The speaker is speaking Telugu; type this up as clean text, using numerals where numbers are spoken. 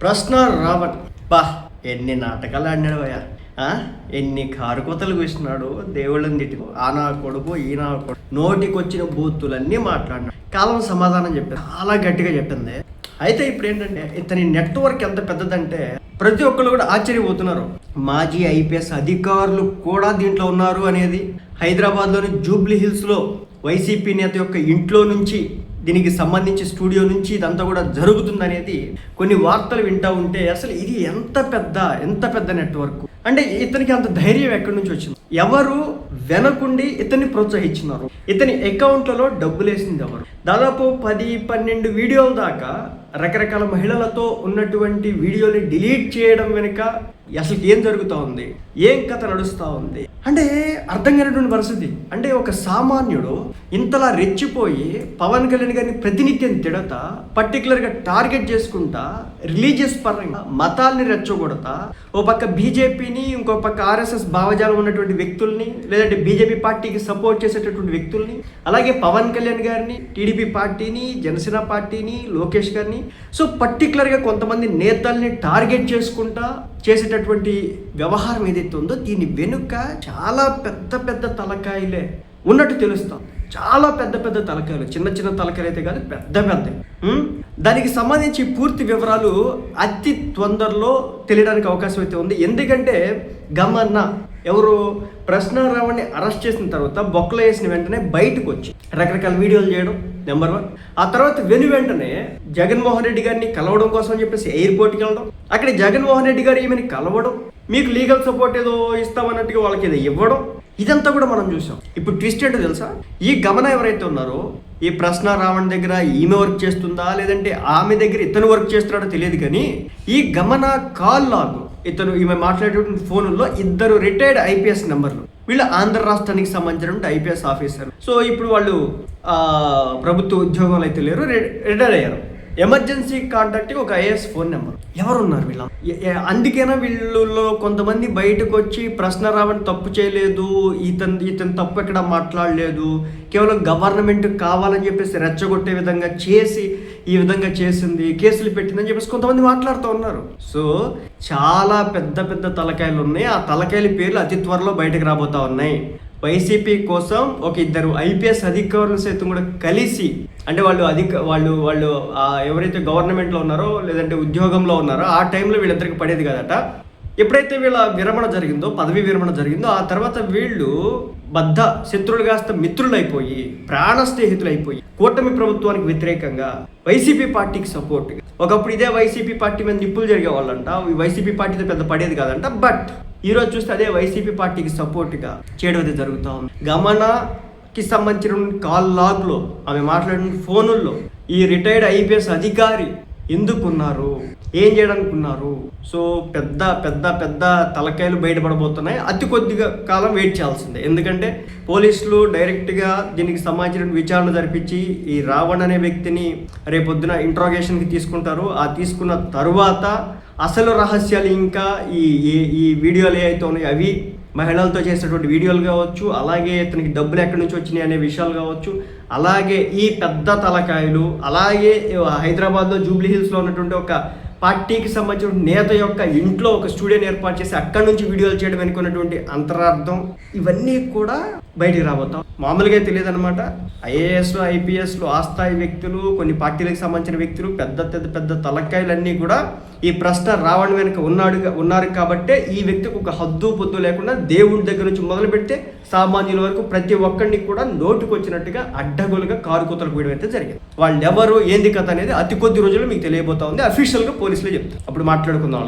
ప్రశ్న రావణ్ ఎన్ని నాటకాలు ఆడినాడు భయ, ఎన్ని కారుకోతలు కూర్చున్నాడు, దేవుళ్ళని తిట్టిన ఆ నా కొడుకు ఈ నా కొడుకు నోటికి వచ్చిన బూతులన్నీ మాట్లాడినాడు. కాలం సమాధానం చెప్పింది, చాలా గట్టిగా చెప్పింది. అయితే ఇప్పుడు ఏంటంటే ఇతని నెట్వర్క్ ఎంత పెద్దదంటే ప్రతి ఒక్కరు కూడా ఆశ్చర్యపోతున్నారు. మాజీ ఐపీఎస్ అధికారులు కూడా దీంట్లో ఉన్నారు అనేది హైదరాబాద్లోని జూబ్లీ హిల్స్లో వైసీపీ నేత యొక్క ఇంట్లో నుంచి దీనికి సంబంధించి స్టూడియో నుంచి ఇదంతా కూడా జరుగుతుంది అనేది కొన్ని వార్తలు వింటూ ఉంటే అసలు ఇది ఎంత పెద్ద నెట్వర్క్ అంటే ఇతనికి అంత ధైర్యం ఎక్కడి నుంచి వచ్చింది? ఎవరు వెనకుండి ఇతన్ని ప్రోత్సహించినారు? ఇతని అకౌంట్లలో డబ్బులు వేసింది ఎవరు? దాదాపు 10-12 వీడియోల దాకా రకరకాల మహిళలతో ఉన్నటువంటి వీడియోని డిలీట్ చేయడం వెనుక అసలు ఏం జరుగుతూ ఉంది, ఏం కథ నడుస్తూ ఉంది అంటే అర్థం కానటువంటి పరిస్థితి. అంటే ఒక సామాన్యుడు ఇంతలా రెచ్చిపోయి పవన్ కళ్యాణ్ గారిని ప్రతినిత్యం తిడతా, పర్టికులర్గా టార్గెట్ చేసుకుంటా, రిలీజియస్ పరంగా మతాల్ని రెచ్చగొడతా, ఓ పక్క బీజేపీని ఇంకో పక్క ఆర్ఎస్ఎస్ భావజాలం ఉన్నటువంటి వ్యక్తుల్ని, లేదంటే బీజేపీ పార్టీకి సపోర్ట్ చేసేటటువంటి వ్యక్తుల్ని, అలాగే పవన్ కళ్యాణ్ గారిని, టీడీపీ పార్టీని, జనసేన పార్టీని, లోకేష్ గారిని, సో పర్టికులర్గా కొంతమంది నేతల్ని టార్గెట్ చేసుకుంటా చేసేటటువంటి వ్యవహారం ఏదైతే ఉందో దీని వెనుక చాలా పెద్ద తలకాయలే ఉన్నట్టు తెలుస్తాం. చాలా పెద్ద తలకాయలు, చిన్న తలకాయలు అయితే కాదు, పెద్ద దానికి సంబంధించి పూర్తి వివరాలు అతి తొందరలో తెలియడానికి అవకాశం అయితే ఉంది. ఎందుకంటే గమన్న ఎవరు ప్రశ్న రావణ్ని అరెస్ట్ చేసిన తర్వాత బొక్కలో వేసిన వెంటనే బయటకు వచ్చి రకరకాల వీడియోలు చేయడం నెంబర్ 1. ఆ తర్వాత వెంటనే జగన్మోహన్ రెడ్డి గారిని కలవడం కోసం చెప్పేసి ఎయిర్పోర్ట్కి వెళ్ళడం, అక్కడ జగన్మోహన్ రెడ్డి గారు ఈమెని కలవడం, మీకు లీగల్ సపోర్ట్ ఏదో ఇస్తామన్నట్టుగా వాళ్ళకి ఏదో ఇవ్వడం, ఇదంతా కూడా మనం చూసాం. ఇప్పుడు ట్విస్ట్ ఏంటో తెలుసా? ఈ గమన ఎవరైతే ఉన్నారో ఈ ప్రశ్న రావణ్ దగ్గర ఈమె వర్క్ చేస్తుందా లేదంటే ఆమె దగ్గర ఇతను వర్క్ చేస్తున్నాడో తెలియదు, కానీ ఈ గమన కాల్ లాగ్ ఈమె మాట్లాడేటువంటి ఫోన్లో 2 రిటైర్డ్ ఐపీఎస్ నెంబర్లు, వీళ్ళు ఆంధ్ర రాష్ట్రానికి సంబంధించినటువంటి ఐపీఎస్ ఆఫీసర్. సో ఇప్పుడు వాళ్ళు ప్రభుత్వ ఉద్యోగంలో అయితే లేరు, రిటైర్ అయ్యారు. ఎమర్జెన్సీ కాంటాక్ట్కి ఒక ఐఏఎస్ ఫోన్ నెంబర్. ఎవరున్నారు వీళ్ళ? అందుకేనా వీళ్ళలో కొంతమంది బయటకు వచ్చి ప్రశ్న రావణ్ తప్పు చేయలేదు, ఇతను తప్పు ఎక్కడ మాట్లాడలేదు, కేవలం గవర్నమెంట్ కావాలని చెప్పేసి రెచ్చగొట్టే విధంగా చేసి ఈ విధంగా చేసింది, కేసులు పెట్టిందని చెప్పేసి కొంతమంది మాట్లాడుతూ ఉన్నారు. సో చాలా పెద్ద తలకాయలు ఉన్నాయి. ఆ తలకాయల పేర్లు అతి త్వరలో బయటకు రాబోతా ఉన్నాయి. వైసీపీ కోసం ఒక 2 ఐపీఎస్ అధికారులు సైతం కూడా కలిసి, అంటే వాళ్ళు ఎవరైతే గవర్నమెంట్లో ఉన్నారో లేదంటే ఉద్యోగంలో ఉన్నారో ఆ టైంలో వీళ్ళిద్దరికి పడేది కదట. ఎప్పుడైతే వీళ్ళ పదవి విరమణ జరిగిందో ఆ తర్వాత వీళ్ళు బద్ధ శత్రువులు కాస్త మిత్రులైపోయి, ప్రాణ స్నేహితులైపోయి, కూటమి ప్రభుత్వానికి వ్యతిరేకంగా వైసీపీ పార్టీకి సపోర్ట్. ఒకప్పుడు ఇదే వైసీపీ పార్టీ మీద నిప్పులు జరిగేవాళ్ళంట, వైసీపీ పార్టీతో పెద్ద పడేది కాదంట. బట్ ఈరోజు చూస్తే అదే వైసీపీ పార్టీకి సపోర్ట్గా చేయడం అయితే జరుగుతూ ఉంది. గమనకి సంబంధించిన కాల్ లాగ్లో ఆమె మాట్లాడిన ఫోనుల్లో ఈ రిటైర్డ్ ఐపీఎస్ అధికారి ఎందుకున్నారు, ఏం చేయడానికి ఉన్నారు? సో పెద్ద తలకాయలు బయటపడబోతున్నాయి. అతి కొద్దిగా కాలం వెయిట్ చేయాల్సిందే. ఎందుకంటే పోలీసులు డైరెక్ట్గా దీనికి సంబంధించిన విచారణ జరిపించి ఈ రావణ్ అనే వ్యక్తిని రేపొద్దున ఇంట్రాగేషన్కి తీసుకుంటారు. ఆ తీసుకున్న తరువాత అసలు రహస్యాలు ఇంకా ఈ వీడియోలు ఏవైతే ఉన్నాయో అవి మహిళలతో చేసేటువంటి వీడియోలు కావచ్చు, అలాగే ఇతనికి డబ్బులు ఎక్కడి నుంచి వచ్చినాయి అనే విషయాలు కావచ్చు, అలాగే ఈ పెద్ద తలకాయలు, అలాగే హైదరాబాద్లో జూబ్లీ హిల్స్లో ఉన్నటువంటి ఒక పార్టీకి సంబంధించిన నేత యొక్క ఇంట్లో ఒక స్టూడియోని ఏర్పాటు చేసి అక్కడి నుంచి వీడియోలు చేయడం వెనుకున్నటువంటి అంతరార్థం, ఇవన్నీ కూడా బయటికి రాబోతాం. మామూలుగా తెలియదు అనమాట. ఐఏఎస్లు, ఐపీఎస్లు, ఆ స్థాయి వ్యక్తులు, కొన్ని పార్టీలకు సంబంధించిన వ్యక్తులు, పెద్ద తలకాయలన్నీ కూడా ఈ ప్రశ్న రావణ్ వెనుక ఉన్నారు కాబట్టే ఈ వ్యక్తికి ఒక హద్దు పొద్దు లేకుండా దేవుడి దగ్గర నుంచి మొదలు పెడితే సామాన్యుల వరకు ప్రతి ఒక్కరిని కూడా నోటుకు వచ్చినట్టుగా అడ్డగోలుగా కారుకూతలు పోయడం అయితే జరిగింది. వాళ్ళు ఎవరు, ఏంది కథ అనేది అతి కొద్ది రోజుల్లో మీకు తెలియబోతా ఉంది. అఫీషియల్గా పోలీసులే చెప్తారు. అప్పుడు మాట్లాడుకుందాం.